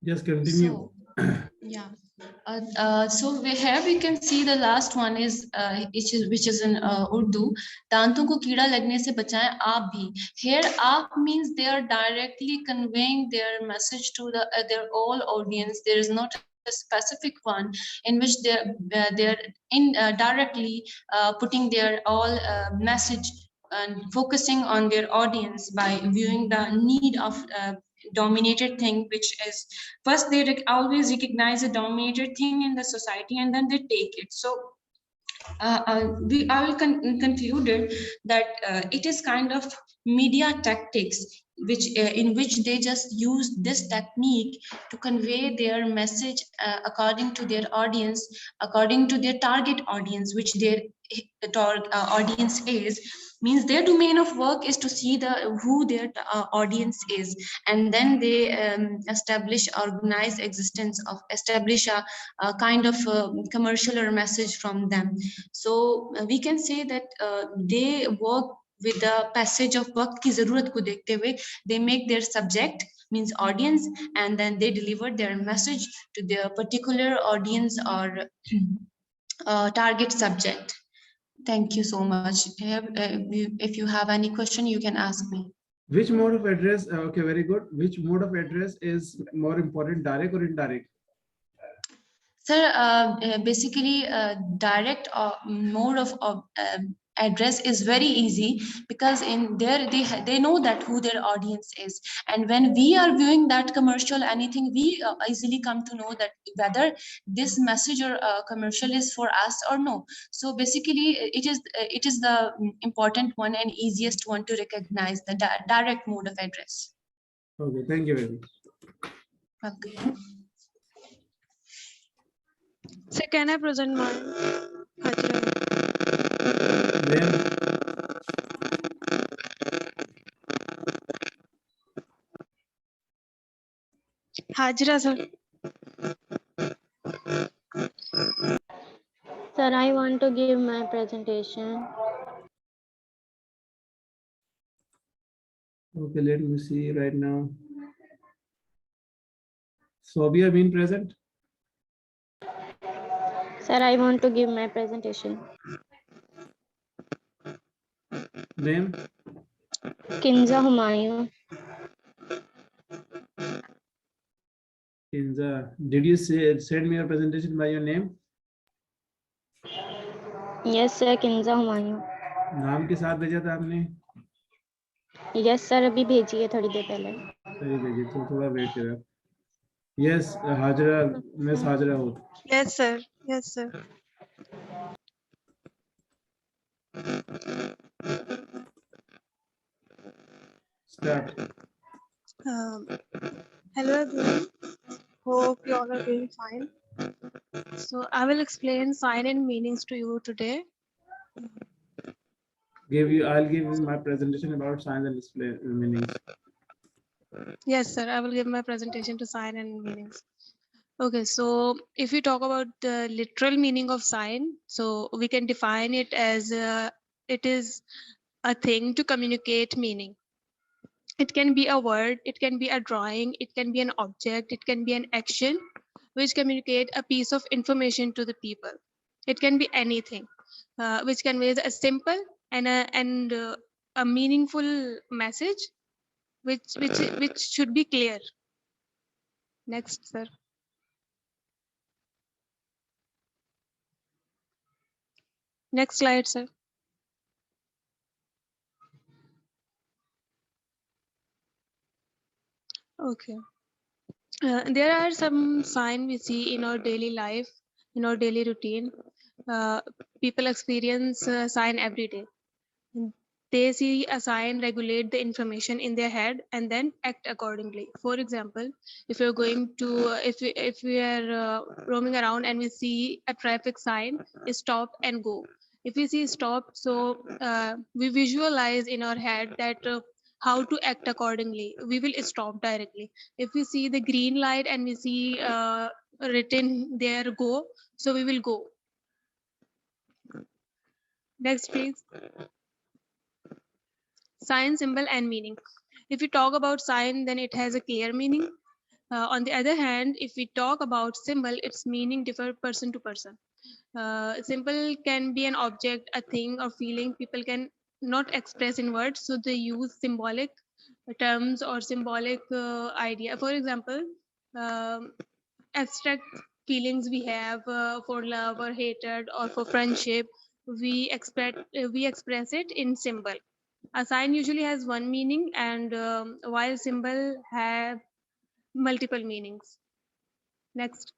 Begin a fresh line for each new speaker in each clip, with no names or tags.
Just continue.
So, yeah. So here we can see the last one is which is in Urdu. दांतों को कीड़ा लगने से बचाएं आप भी. Here आप means they are directly conveying their message to their all audience. There is not a specific one in which they're directly putting their all message and focusing on their audience by viewing the need of dominated thing, which is first they always recognize a dominated thing in the society and then they take it. So I will conclude it that it is kind of media tactics which in which they just use this technique to convey their message according to their audience, according to their target audience, which their audience is. Means their domain of work is to see who their audience is, and then they establish a kind of commercial or message from them. So we can say that they work with the passage of वक्त की जरूरत को देखते हुए they make their subject means audience and then they deliver their message to their particular audience or target subject. Thank you so much. If you have any question, you can ask me.
Which mode of address? Okay, very good. Which mode of address is more important, direct or indirect?
Sir, basically, direct mode of address is very easy because in there they know that who their audience is, and when we are viewing that commercial anything, we easily come to know that whether this message or commercial is for us or no. So basically, it is the important one and easiest one to recognize the direct mode of address.
Okay, thank you very much.
Okay.
So can I present mine? Hajra, sir.
Sir, I want to give my presentation.
Okay, let me see right now. Sobia been present?
Sir, I want to give my presentation.
Name?
Kinza Humayun.
Kinza, did you send me your presentation by your name?
Yes, sir, Kinza Humayun.
नाम के साथ भेजा था आपने?
Yes, sir, अभी भेजी है थोड़ी देर पहले.
सही भेजी, तो थोड़ा वेट करो. Yes, Hajra, Miss Hajra हो.
Yes, sir. Yes, sir.
Start.
Hello everyone. Hope you all are doing fine. So I will explain sign and meanings to you today.
I'll give you my presentation about signs and display meanings.
Yes, sir. I will give my presentation to sign and meanings. Okay, so if we talk about the literal meaning of sign, so we can define it as it is a thing to communicate meaning. It can be a word, it can be a drawing, it can be an object, it can be an action which communicate a piece of information to the people. It can be anything which conveys a simple and a meaningful message which should be clear. Next, sir. Next slide, sir. Okay. There are some signs we see in our daily life, in our daily routine. People experience sign every day. they see a sign, regulate the information in their head, and then act accordingly. For example, if you're going to, if we are roaming around and we see a traffic sign, stop and go. If we see stop, so we visualize in our head that how to act accordingly. We will stop directly. If we see the green light and we see written there go, so we will go. Next, please. Sign, symbol, and meaning. If we talk about sign, then it has a clear meaning. On the other hand, if we talk about symbol, its meaning differ person to person. Symbol can be an object, a thing, or feeling people can not express in words, so they use symbolic terms or symbolic idea. For example, abstract feelings we have for love or hatred or for friendship, we express it in symbol. A sign usually has one meaning, and while symbol have multiple meanings. Next.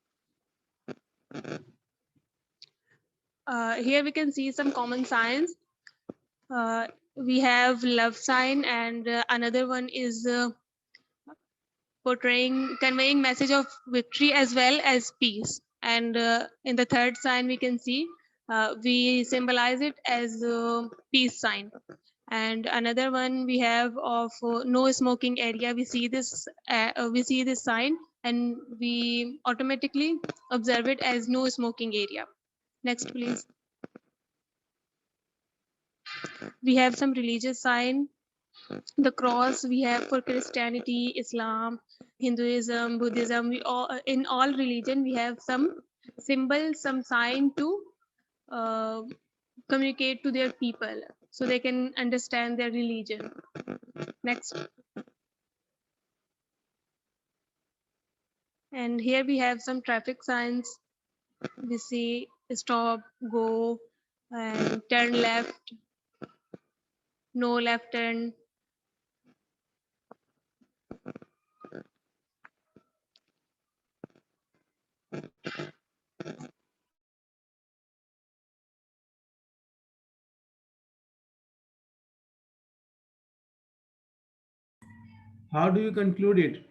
Here we can see some common signs. We have love sign, and another one is conveying message of victory as well as peace. And in the third sign, we can see we symbolize it as peace sign. And another one we have of no smoking area. We see this sign and we automatically observe it as no smoking area. Next, please. We have some religious sign. The cross we have for Christianity, Islam, Hinduism, Buddhism. We all, in all religion, we have some symbol, some sign to communicate to their people so they can understand their religion. Next. And here we have some traffic signs. We see stop, go, and turn left, no left turn.
How do you conclude it?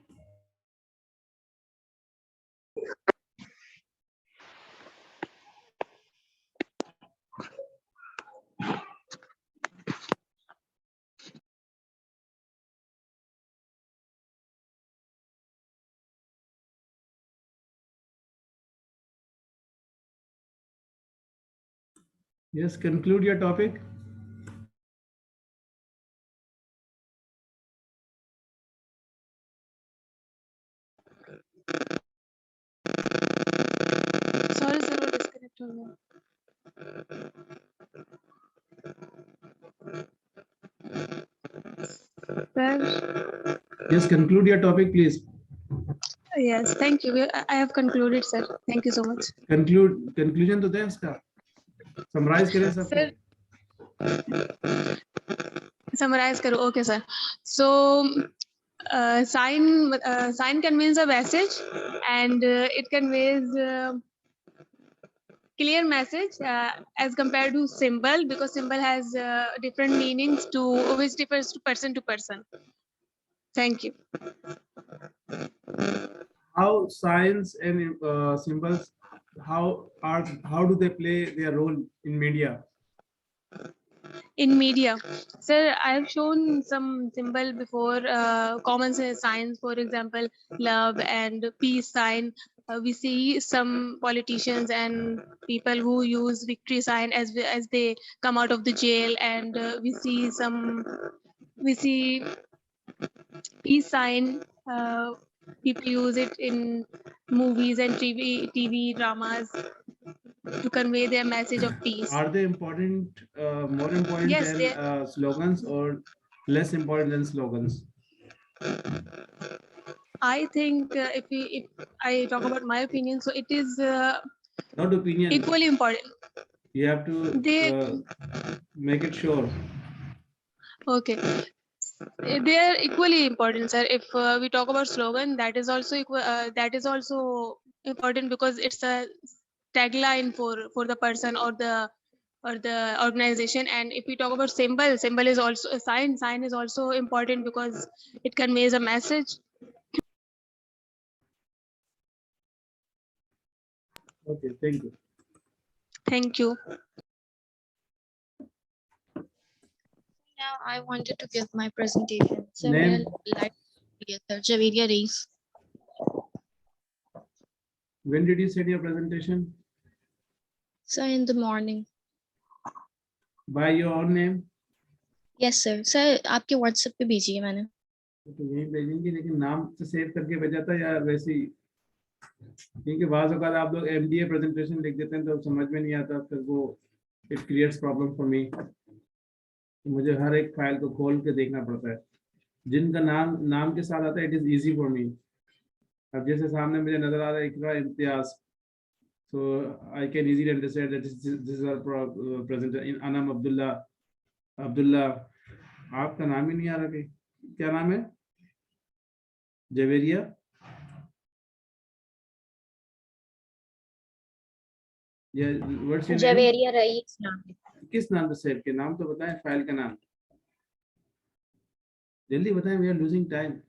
Yes, conclude your topic.
Sorry, sir, वो disconnect हो गया. Sir.
Yes, conclude your topic, please.
Yes, thank you. I have concluded, sir. Thank you so much.
Conclusion तो दे उसका. Summarize करें सब.
Sir, summarize करो. Okay, sir. So, sign conveys a message, and it conveys clear message as compared to symbol, because symbol has different meanings to which differs to person. Thank you.
How signs and symbols, how do they play their role in media?
In media, sir, I have shown some symbol before, common signs, for example, love and peace sign. We see some politicians and people who use victory sign as they come out of the jail, and we see peace sign. People use it in movies and TV dramas to convey their message of peace.
Are they important, more important
Yes,
than slogans, or less important than slogans?
I think if I talk about my opinion, so it is
Not opinion.
equally important.
You have to make it sure.
Okay, they are equally important, sir. If we talk about slogan, that is also important because it's a tagline for the person or the or the organization. And if we talk about symbol is also a sign. Sign is also important because it conveys a message.
Okay, thank you.
Thank you.
Now I wanted to give my presentation. So
Name?
yes, sir. Javeria Reis.
When did you send your presentation?
Sir, in the morning.
By your own name?
Yes, sir. Sir, आपके WhatsApp पे भेजी है मैंने.
तो यही भेजेंगे, लेकिन नाम से सेव करके भेजा था या वैसे ही? क्योंकि बाज़ औक़ात आप लोग MDA प्रेजेंटेशन लिख देते हैं तो समझ में नहीं आता, फिर वो it creates problem for me. मुझे हर एक फाइल को खोल के देखना पड़ता है. जिनका नाम के साथ आता है, it is easy for me. अब जैसे सामने मुझे नजर आ रहा है इकरा Imtiaz, so I can easily understand that this is our presenter in Anam Abdullah. आपका नाम ही नहीं आ रहा कहीं. क्या नाम है? जवेरिया. ये what's your name?
Javeria rice नाम है।
किस नाम से सेव के? नाम तो बताएं, फाइल का नाम जल्दी बताएं. We are losing time.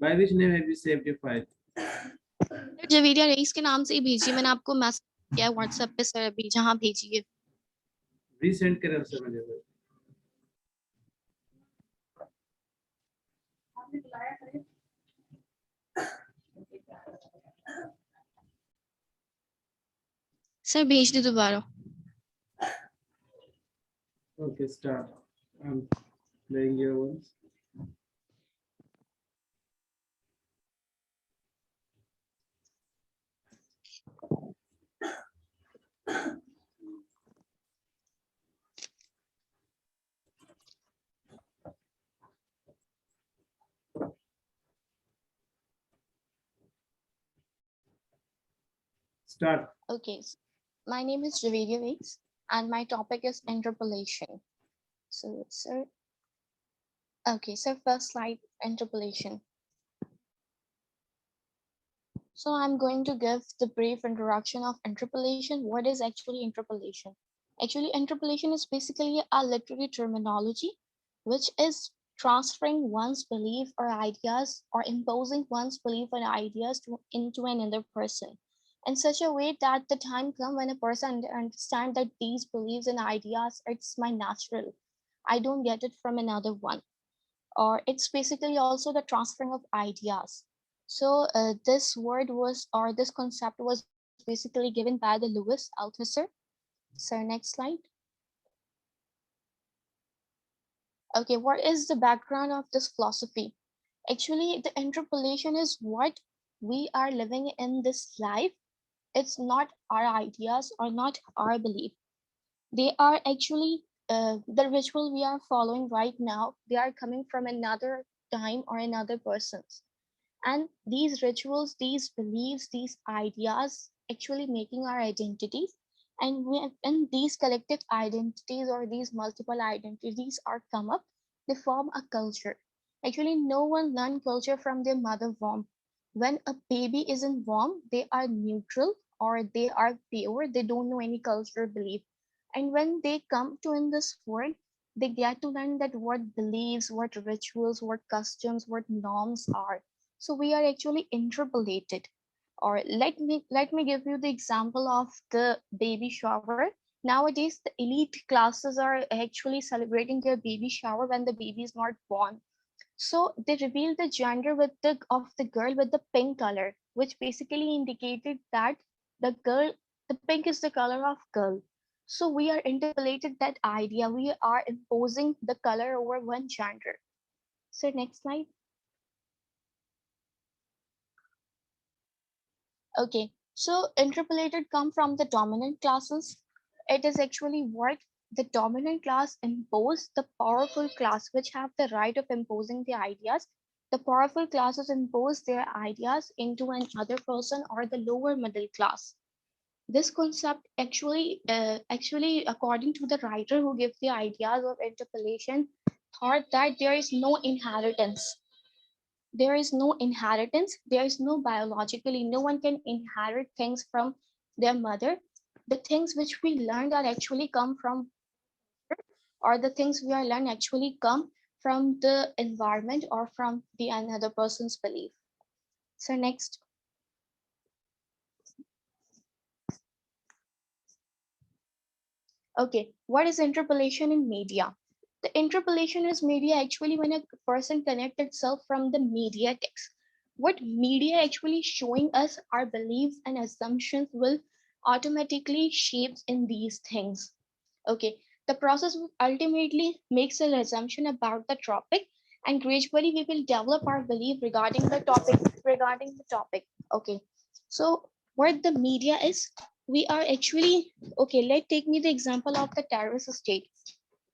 By which name have you saved your file?
Javeria Raees के नाम से ही भेजी. मैंने आपको मैसेज किया है WhatsApp पे सर, अभी जहाँ भेजी है.
रीसेंड करें उससे मुझे.
सर भेज दे दोबारा.
Okay, start. I'm playing your ones. Start.
Okay. My name is Javeria Reis and my topic is interpellation. So, sir. Okay, so first slide, interpellation. So I'm going to give the brief introduction of interpellation. What is actually interpellation? Actually, interpellation is basically a literary terminology, which is transferring one's belief or ideas or imposing one's belief or ideas into another person in such a way that the time comes when a person understands that these beliefs and ideas, it's my natural. I don't get it from another one. Or it's basically also the transferring of ideas. So this word was, or this concept was basically given by the Louis Althusser. So next slide. Okay, what is the background of this philosophy? Actually, the interpellation is what we are living in this life. It's not our ideas or not our belief. They are actually the ritual we are following right now. They are coming from another time or another person's. And these rituals, these beliefs, these ideas actually making our identities. And these collective identities or these multiple identities are come up, they form a culture. Actually, no one learned culture from their mother womb. When a baby is in womb, they are neutral or they are pure, they don't know any cultural belief. And when they come to in this world, they get to learn that what beliefs, what rituals, what customs, what norms are. So we are actually interpolated. Or let me give you the example of the baby shower. Nowadays, the elite classes are actually celebrating their baby shower when the baby is not born. So they reveal the gender of the girl with the pink color, which basically indicated that the pink is the color of girl. So we are interpolated that idea. We are imposing the color over one gender. So next slide. Okay, so interpolated come from the dominant classes. It is actually what the dominant class impose the powerful class, which have the right of imposing the ideas. The powerful classes impose their ideas into another person or the lower middle class. This concept actually, according to the writer who gave the ideas of interpolation, thought that there is no inheritance. There is no inheritance. There is no biologically, no one can inherit things from their mother. the things which we learned are actually come from, or the things we are learned actually come from the environment or from the another person's belief. So next. Okay, what is interpolation in media? The interpolation is media actually when a person connects itself from the media text. What media actually showing us our beliefs and assumptions will automatically shapes in these things. Okay, the process ultimately makes an assumption about the topic, and gradually we will develop our belief regarding the topic. Okay, so what the media is, we are actually, okay, take me the example of the terrorist state.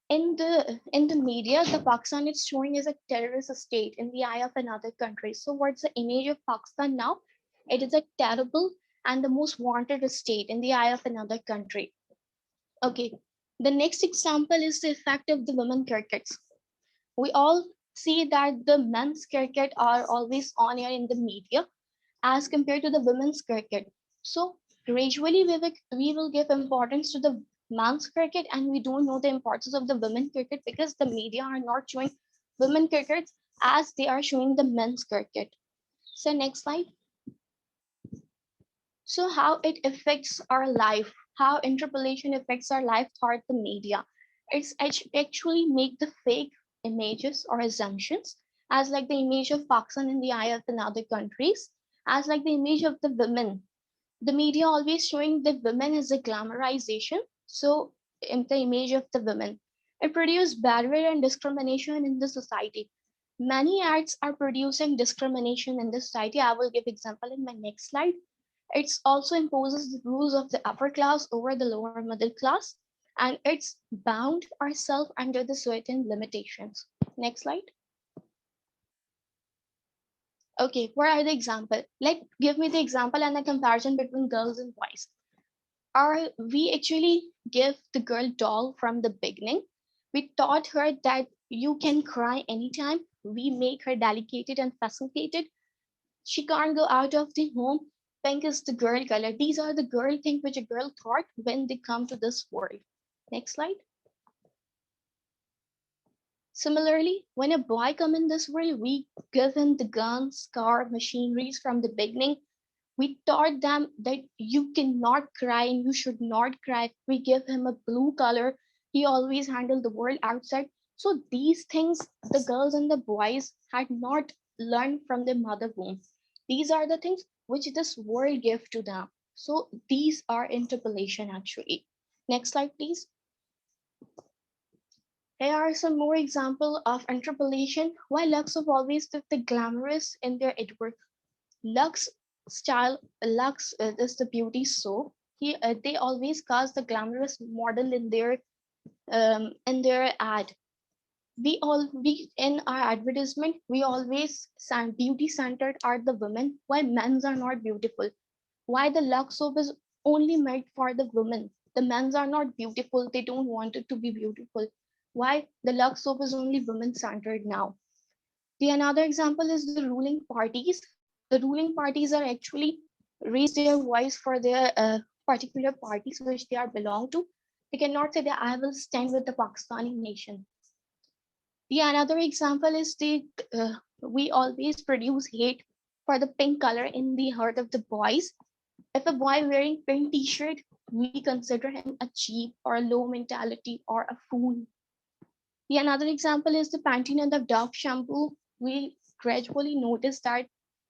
In the media, the Pakistan is showing as a terrorist state in the eye of another country. So what's the image of Pakistan now? It is a terrible and the most wanted state in the eye of another country. Okay, the next example is the effect of the women crickets. We all see that the men's cricket are always on air in the media as compared to the women's cricket. So gradually we will give importance to the men's cricket, and we don't know the importance of the women cricket because the media are not showing women cricket as they are showing the men's cricket. So next slide. So how it affects our life, how interpolation affects our life throughout the media. It's actually make the fake images or assumptions as like the image of Pakistan in the eye of another countries, as like the image of the women. The media always showing the women as a glamorization. So in the image of the women, it produced barrier and discrimination in the society. Many ads are producing discrimination in the society. I will give example in my next slide. It also imposes the rules of the upper class over the lower middle class, and it's bound ourselves under the certain limitations. Next slide. Okay, what are the example? Give me the example and the comparison between girls and boys. We actually give the girl doll from the beginning. We taught her that you can cry anytime. We make her delicate and facilitated. She can't go out of the home. Pink is the girl color. These are the girl things which a girl thought when they come to this world. Next slide. Similarly, when a boy come in this world, we give him the guns, car, machineries from the beginning. We taught them that you cannot cry and you should not cry. We give him a blue color. He always handled the world outside. So these things the girls and the boys had not learned from their mother womb. These are the things which this world gave to them. So these are interpolation actually. Next slide, please. Here are some more examples of interpolation. Why Lux have always took the glamorous in their artwork. Lux is the beauty soap. They always cast the glamorous model in their ad. We in our advertisement we always beauty centered are the women. Why men's are not beautiful? Why the Lux soap is only made for the women? The men's are not beautiful. They don't want it to be beautiful. Why the Lux soap is only women centered now? The another example is the ruling parties. The ruling parties are actually raise their voice for their particular parties which they are belong to. They cannot say that I will stand with the Pakistani nation. The another example is we always produce hate for the pink color in the heart of the boys. If a boy wearing pink t-shirt, we consider him a cheap or a low mentality or a fool. The another example is the Pantene and the Dove shampoo. We gradually notice that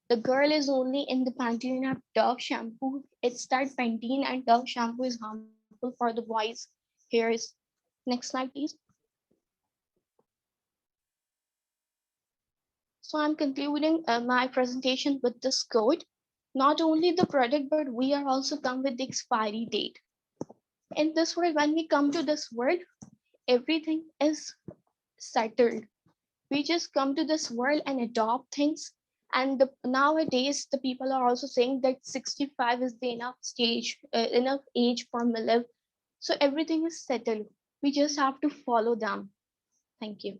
the girl is only in the Pantene and Dove shampoo. It's that Pantene and Dove shampoo is harmful for the boys' hairs. Next slide, please. So I'm concluding my presentation with this quote. Not only the product, but we are also come with the expiry date. In this world, when we come to this world, everything is settled. We just come to this world and adopt things. And nowadays, the people are also saying that 65 is the enough age for MILF. So everything is settled. We just have to follow them. Thank you.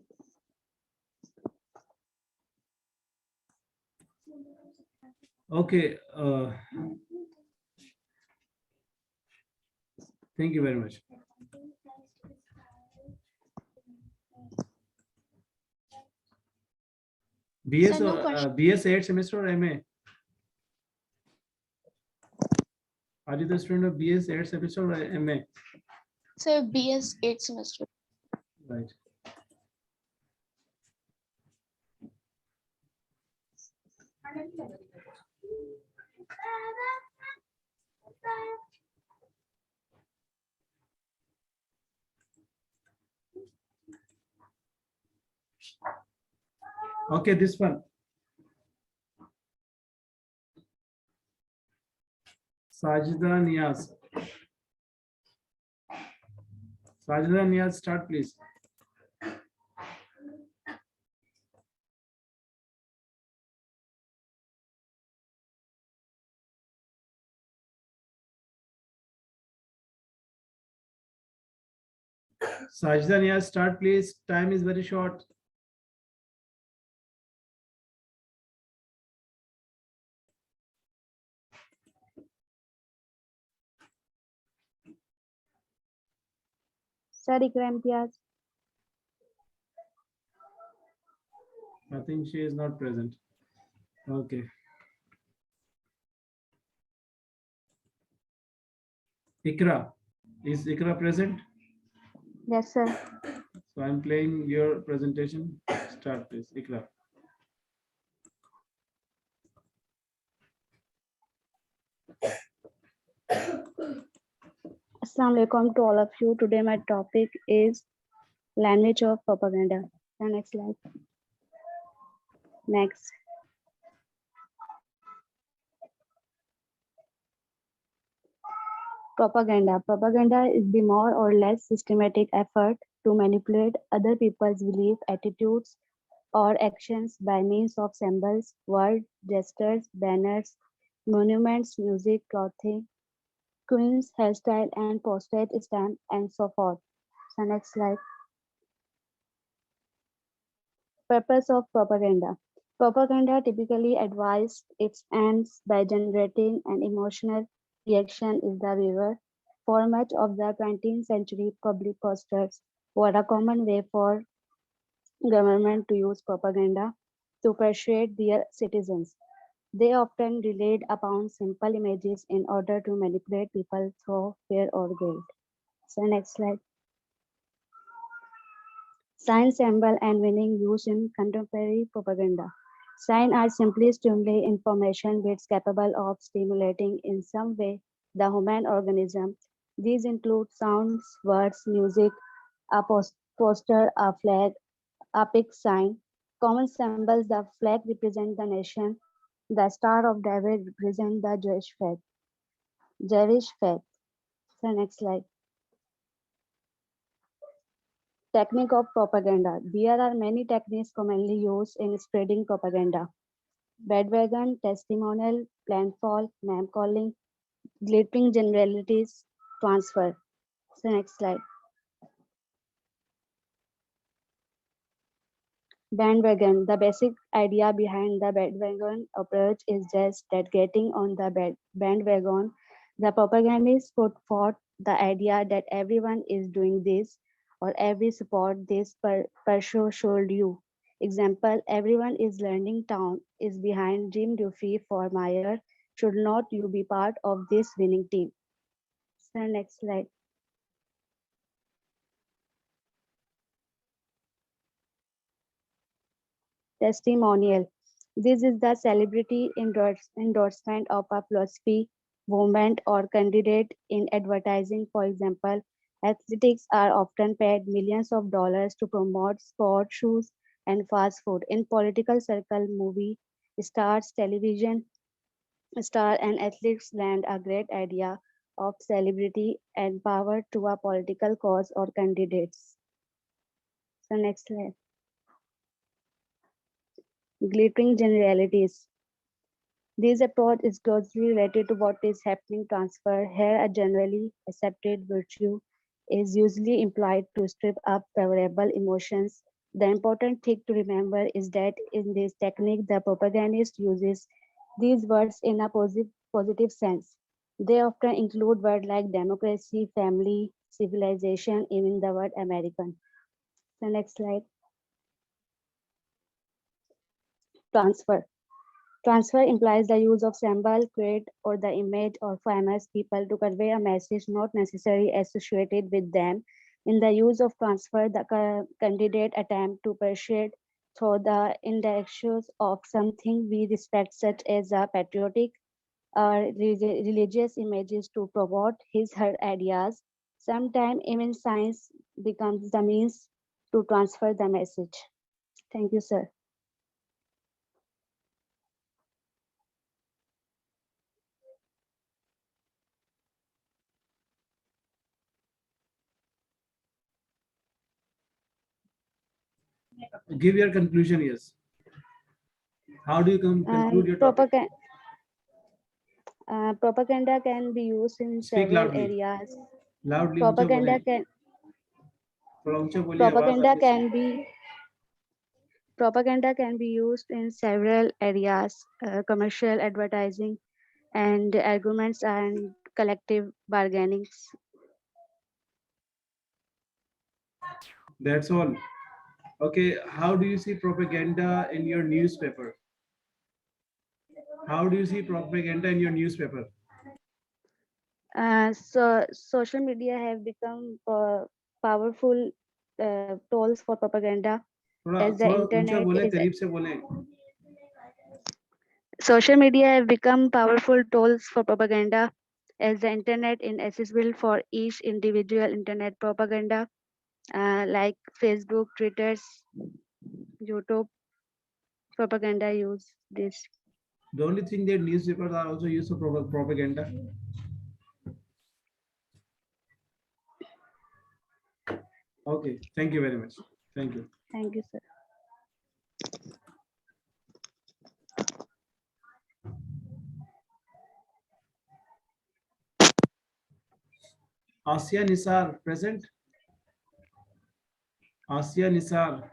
Okay. Thank you very much. BS
Sir, no
or
question.
BS 8th semester or MA? Are you the student of BS 8th semester or MA?
Sir, BS 8th semester.
Right. Okay, this one. Sajida Niyaz. Sajida Niyaz, start please. Sajida Niyaz, start please. Time is very short.
Sir, Ikra Imtiaz.
I think she is not present. Okay. Ikra. Is Ikra present?
Yes, sir.
So I'm playing your presentation. Start please, Ikra.
Assalamu alaikum to all of you. Today my topic is language of propaganda. The next slide. Next. Propaganda. Propaganda is the more or less systematic effort to manipulate other people's beliefs, attitudes, or actions by means of symbols, words, gestures, banners, monuments, music, clothing, queens, hairstyle, and postage stamp, and so forth. So next slide. Purpose of propaganda. Propaganda typically advised its ends by generating an emotional reaction in the viewer. For much of the 20th century, public posters were a common way for government to use propaganda to persuade their citizens. They often relied upon simple images in order to manipulate people through fear or guilt. So next slide. Sign, symbol, and meaning used in contemporary propaganda. Signs are simply stimuli information bits capable of stimulating in some way the human organism. These include sounds, words, music, a poster, a flag, a pic sign. Common symbols: the flag represents the nation, the Star of David represents the Jewish faith. Jewish faith. So next slide. Technique of propaganda. There are many techniques commonly used in spreading propaganda. Bandwagon, testimonial, planfall, name calling, glittering generalities, transfer. So next slide. Bandwagon. The basic idea behind the bandwagon approach is just that getting on the bandwagon, the propagandists put forth the idea that everyone is doing this or every support this per should you. Example, everyone is learning town is behind Jim Duffy for Meyer. Should not you be part of this winning team? So next slide. Testimonial. This is the celebrity endorsement of a philosophy, movement, or candidate in advertising. For example, athletics are often paid millions of dollars to promote sport, shoes, and fast food. In political circle, movie stars, television star, and athletes lend a great idea of celebrity and power to a political cause or candidates. So next slide. Glittering generalities. This approach is closely related to what is happening transfer. Here, a generally accepted virtue is usually employed to strip up favorable emotions. The important thing to remember is that in this technique, the propagandist uses these words in a positive sense. They often include words like democracy, family, civilization, even the word American. The next slide. Transfer. Transfer implies the use of symbol, quote, or the image or famous people to convey a message not necessarily associated with them. In the use of transfer, the candidate attempt to persuade through the indirections of something we respect, such as a patriotic or religious images to promote his her ideas. Sometimes even science becomes the means to transfer the message. Thank you, sir.
Give your conclusion. Yes. How do you conclude your topic?
Propaganda can be used in
Speak
several
loudly.
areas.
Loudly. ऊंचा
Propaganda
बोलें.
can
थोड़ा ऊंचा बोलिए, आवाज
propaganda
आपकी
can be propaganda can be used in several areas. Commercial advertising and arguments and collective bargainings.
That's all. Okay, how do you see propaganda in your newspaper? How do you see propaganda in your newspaper?
So social media have become powerful tools for propaganda
थोड़ा
as the
थोड़ा ऊंचा
internet
बोलें,
is
करीब से बोलें.
social media have become powerful tools for propaganda as the internet is accessible for each individual. Internet propaganda like Facebook, Twitter, YouTube propaganda use this.
The only thing that newspapers are also used for propaganda. Okay, thank you very much. Thank you.
Thank you, sir.
Asya Nisar present. Asya Nisar.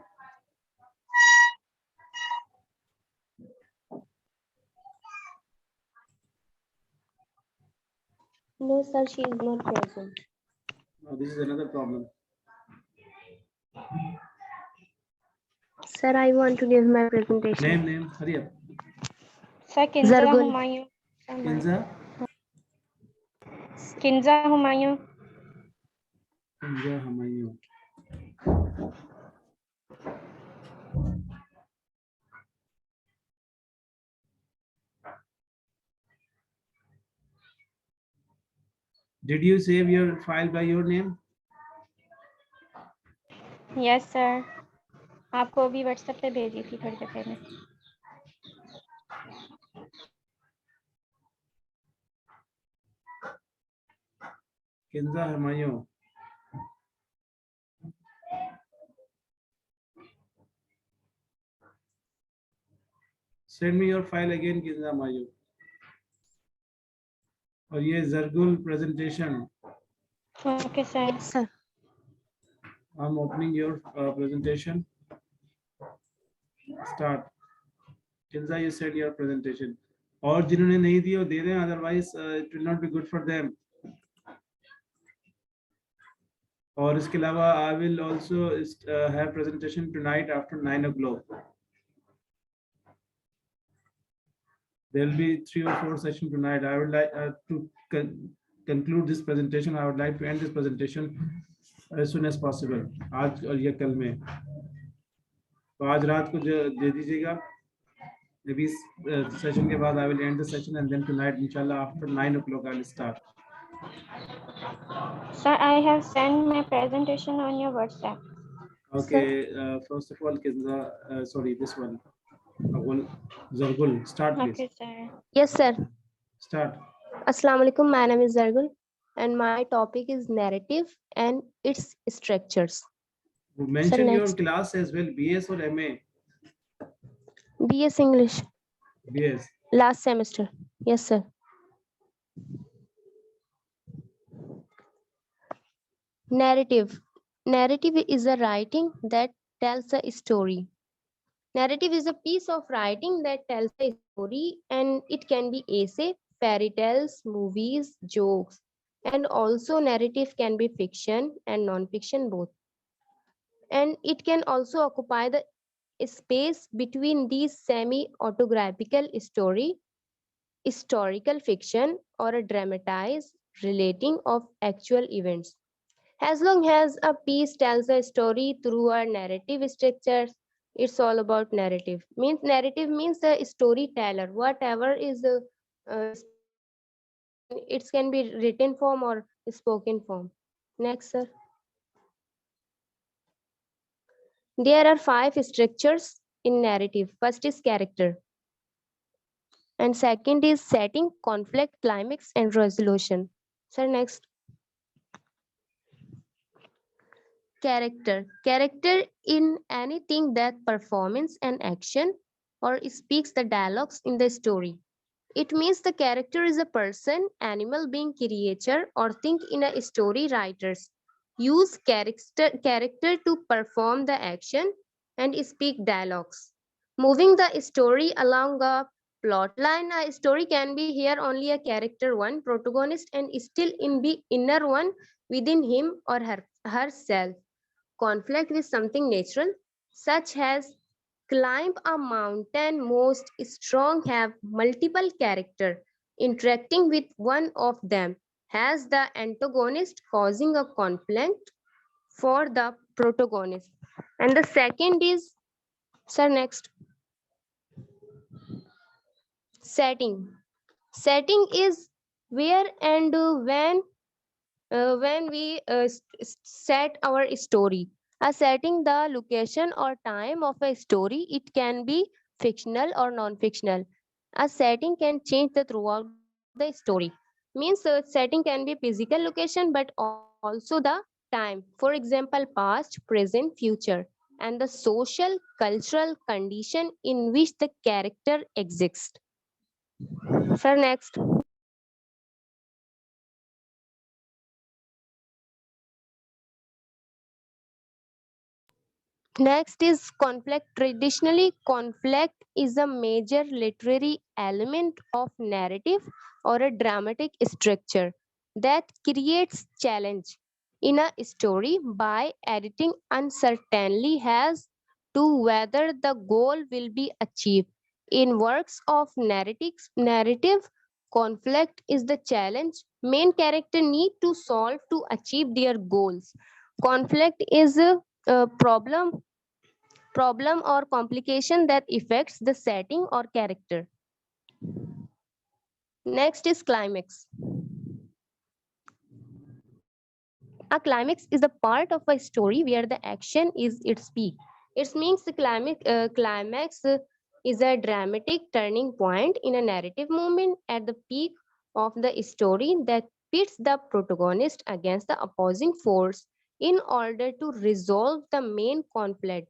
No, sir, she is not present.
Oh, this is another problem.
Sir, I want to give my presentation.
Name, hurry up.
Sir, Kinza
Zargul.
Humayun.
Kinza.
Kinza Humayun.
Kinza Humayun. Did you save your file by your name?
Yes, sir. आपको अभी WhatsApp पे भेजी थी थोड़ी देर पहले.
Kinza Humayun. Send me your file again, Kinza Humayun. और ये Zargul presentation.
Okay, sir. Yes, sir.
I'm opening your presentation. Start. Kinza, you said your presentation. और जिन्होंने नहीं दी वो दे दें, otherwise it will not be good for them. और इसके अलावा I will also have presentation tonight after 9 o'clock. There will be 3 or 4 sessions tonight. I would like to conclude this presentation. I would like to end this presentation as soon as possible. आज और ये कल में. तो आज रात को दे दीजिएगा. Maybe session के बाद I will end the session and then tonight inshallah after 9 o'clock I will start.
Sir, I have sent my presentation on your WhatsApp.
Okay, first of all, Kinza, sorry, this one. Zargul, start please.
Okay, sir.
Yes, sir.
Start.
Assalamu alaikum. My name is Zargul, and my topic is narrative and its structures.
Mention your
next.
class as well, BS or MA?
BS English,
BS.
last semester. Yes, sir. Narrative. Narrative is a writing that tells a story. Narrative is a piece of writing that tells a story, and it can be essay, fairy tales, movies, jokes, and also narrative can be fiction and non-fiction both. And it can also occupy the space between these semi-autographical story, historical fiction, or a dramatized relating of actual events. As long as a piece tells a story through a narrative structure, it's all about narrative. Means narrative means the storyteller, whatever is story, and it can be written form or spoken form. Next, sir. There are 5 structures in narrative. First is character, and second is setting, conflict, climax, and resolution. Sir, next. Character in anything that performance an action or speaks the dialogues in the story. It means the character is a person, animal, being, creature, or thing in a story. Writers use character to perform the action and speak dialogues. Moving the story along a plot line, a story can be here only a character one, protagonist, and still in the inner one within him or herself. Conflict is something natural, such as climb a mountain. Most strong have multiple character interacting with one of them has the antagonist causing a conflict for the protagonist. And the second is, sir, next, setting. Setting is where and when we set our story. A setting the location or time of a story. It can be fictional or non-fictional. A setting can change the throughout the story. Means setting can be physical location but also the time. For example, past, present, future, and the social, cultural condition in which the character exists. Sir, next. Next is conflict. Traditionally, conflict is a major literary element of narrative or a dramatic structure that creates challenge in a story by adding uncertainty as to whether the goal will be achieved. In works of narrative, conflict is the challenge main character need to solve to achieve their goals. Conflict is a problem or complication that affects the setting or character. Next is climax. A climax is the part of a story where the action is its peak. It means the climax is a dramatic turning point in a narrative moment at the peak of the story that pits the protagonist against the opposing force in order to resolve the main conflict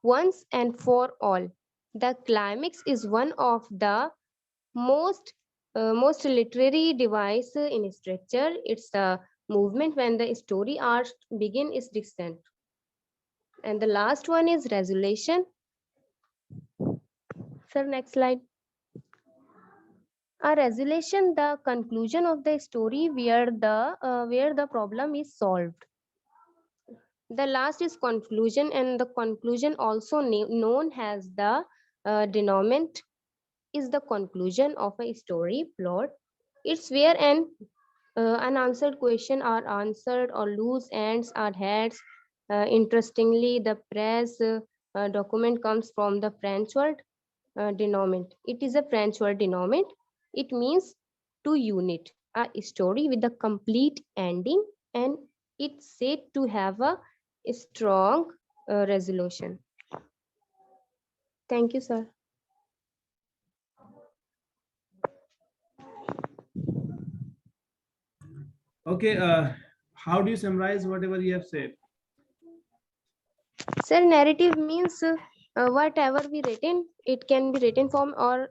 once and for all. The climax is one of the most literary device in structure. It's the movement when the story arc begin is descent. And the last one is resolution. Sir, next slide. A resolution, the conclusion of the story where the problem is solved. The last is conclusion, and the conclusion also known as the denouement is the conclusion of a story plot. It's where an unanswered question are answered or loose ends are heads. Interestingly, the press document comes from the French word denouement. It is a French word denouement. It means to unite a story with a complete ending, and it's said to have a strong resolution. Thank you, sir.
Okay, how do you summarize whatever you have said?
Sir, narrative means whatever we written, it can be written form or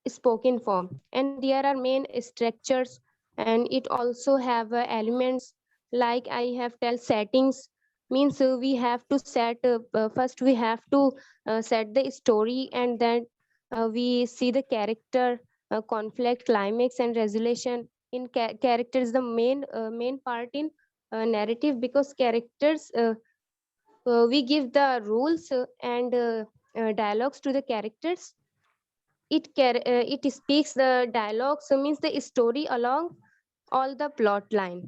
spoken form, and there are main structures, and it also have elements like I have tell settings. Means we have to set first we have to set the story, and then we see the character, conflict, climax, and resolution. In character is the main part in narrative, because characters, we give the rules and dialogues to the characters. It speaks the dialogue, so means the story along all the plot line.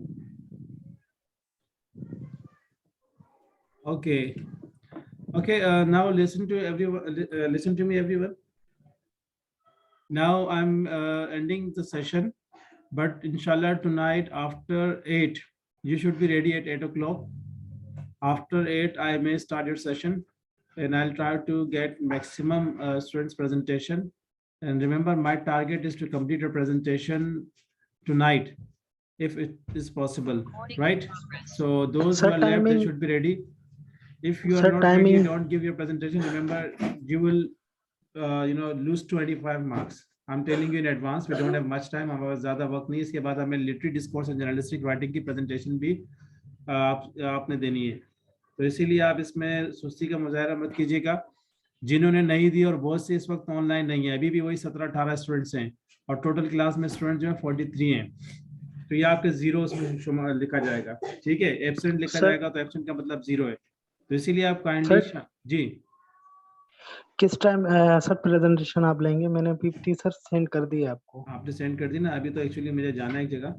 Okay. Okay, now listen to everyone. Listen to me, everyone. Now I'm ending the session, but inshallah tonight after 8, you should be ready at 8 o'clock. After 8, I may start your session, and I'll try to get maximum students presentation. And remember, my target is to complete your presentation tonight, if it is possible, right? So those who
Sir,
are left, they
timing.
should be ready. If you are
Sir,
not ready,
timing.
don't give your presentation. Remember, you will lose 25 marks. I'm telling you in advance, we don't have much time. हमारे पास ज़्यादा वक्त नहीं, इसके बाद हमें literary discourse and journalistic writing की presentation भी आपने देनी है, तो इसीलिए आप इसमें सुस्ती का मुजाहरा मत कीजिएगा। जिन्होंने नहीं दी, और बहुत से इस वक्त ऑनलाइन नहीं है, अभी भी वही 17-18 स्टूडेंट्स हैं, और टोटल क्लास में स्टूडेंट जो है 43 हैं, तो ये आपके जीरो उसमें लिखा जाएगा, ठीक है। एब्सेंट लिखा जाएगा तो एब्सेंट का मतलब जीरो है, तो इसीलिए आप काइंडली जी।
किस टाइम सर प्रेजेंटेशन आप लेंगे? मैंने पीपीटी सर सेंड कर दी आपको।
आपने सेंड कर दी ना? अभी तो एक्चुअली मुझे जाना है एक जगह,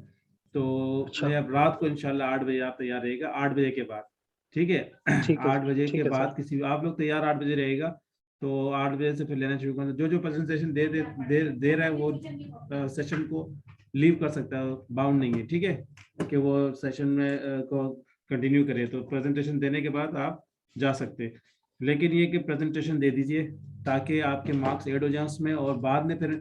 तो
अच्छा।
मैं अब रात को इंशाल्लाह 8 बजे आप तैयार रहेगा, 8 बजे के बाद, ठीक है। 8 बजे के बाद किसी आप लोग तैयार 8 बजे रहेगा, तो 8 बजे से फिर लेना शुरू करना। जो प्रेजेंटेशन दे रहा है वो सेशन को लीव कर सकता है, बाउंड नहीं है, ठीक है, कि वो सेशन में को कंटिन्यू करे, तो प्रेजेंटेशन देने के बाद आप जा सकते हैं। लेकिन ये कि प्रेजेंटेशन दे दीजिए ताकि आपके मार्क्स ऐड हो जाए उसमें, और बाद में फिर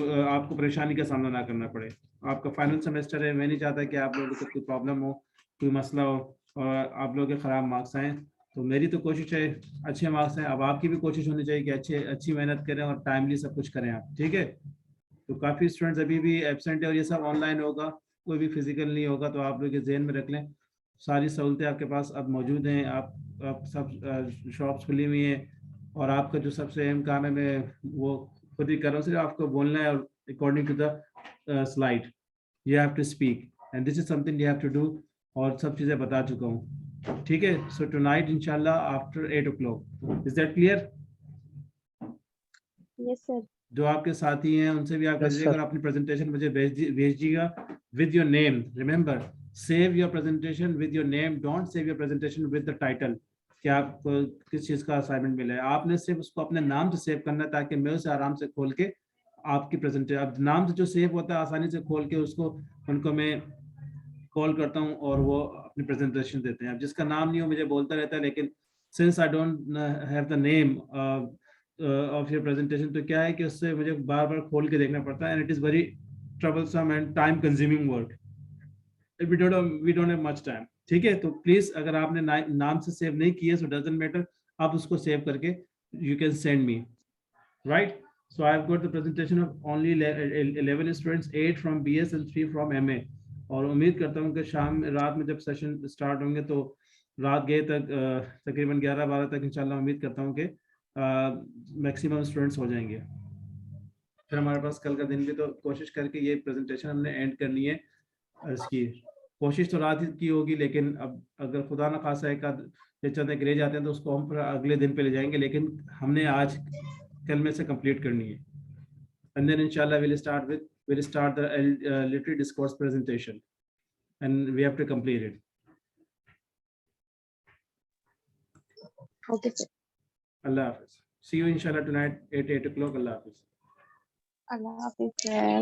आपको परेशानी का सामना ना करना पड़े। आपका फाइनल सेमेस्टर है, मैं नहीं चाहता कि आप लोगों को कोई प्रॉब्लम हो, कोई मसला हो और आप लोगों के ख़राब मार्क्स आए। तो मेरी तो कोशिश है अच्छे मार्क्स हैं, अब आपकी भी कोशिश होनी चाहिए कि अच्छी मेहनत करें और टाइमली सब कुछ करें आप, ठीक है। तो काफ़ी स्टूडेंट्स अभी भी एब्सेंट है, और ये सब ऑनलाइन होगा, कोई भी फिजिकल नहीं होगा, तो आप लोग के जहन में रख लें, सारी सहूलतें आपके पास अब मौजूद हैं। आप सब शॉप्स खुली हुई हैं, और आपका जो सबसे अहम काम है, मैं वो खुद ही कर रहा हूँ, सिर्फ आपको बोलना है, और according to the slide you have to speak, and this is something you have to do, और सब चीज़ें बता चुका हूँ, ठीक है। सो टुनाइट इंशाल्लाह after 8 o'clock, is that clear?
Yes sir.
जो आपके साथी हैं उनसे भी आप कहिएगा, और अपनी प्रेजेंटेशन मुझे भेजिएगा with your name. Remember, save your presentation with your name, don't save your presentation with the title कि आपको किस चीज़ का असाइनमेंट मिला है। आपने सिर्फ उसको अपने नाम से सेव करना है, ताकि मैं उसे आराम से खोल के आपकी प्रेजेंटेशन, अब नाम से जो सेव होता है आसानी से खोल के उसको उनको मैं कॉल करता हूँ, और वो अपनी प्रेजेंटेशन देते हैं। अब जिसका नाम नहीं हो मुझे बोलता रहता है, लेकिन since I don't have the name of your presentation, तो क्या है कि उससे मुझे बार बार खोल के देखना पड़ता है, and it is very troublesome and time consuming work, we don't have much time, ठीक है। तो प्लीज अगर आपने नाम से सेव नहीं किया, सो डजंट मैटर, आप उसको सेव करके you can send me, right. So I have got the presentation of only 11 students, 8 from BS and 3 from MA, और उम्मीद करता हूँ कि रात में जब सेशन स्टार्ट होंगे तो रात गए तक तकरीबन 11-12 तक इंशाल्लाह उम्मीद करता हूँ कि मैक्सिमम स्टूडेंट्स हो जाएंगे। फिर हमारे पास कल का दिन भी, तो कोशिश करके ये प्रेजेंटेशन हमने एंड करनी है। इसकी कोशिश तो रात की होगी, लेकिन अब अगर खुदा न खासा एक चंद एक रह जाते हैं तो उसको हम अगले दिन पे ले जाएंगे, लेकिन हमने आज कल में से कंप्लीट करनी है। एंड देन इंशाल्लाह we'll start the literary discourse presentation, and we have to complete it.
Okay sir.
Allah Hafiz. See you inshallah tonight at 8 o'clock. Allah Hafiz.
Allah Hafiz sir.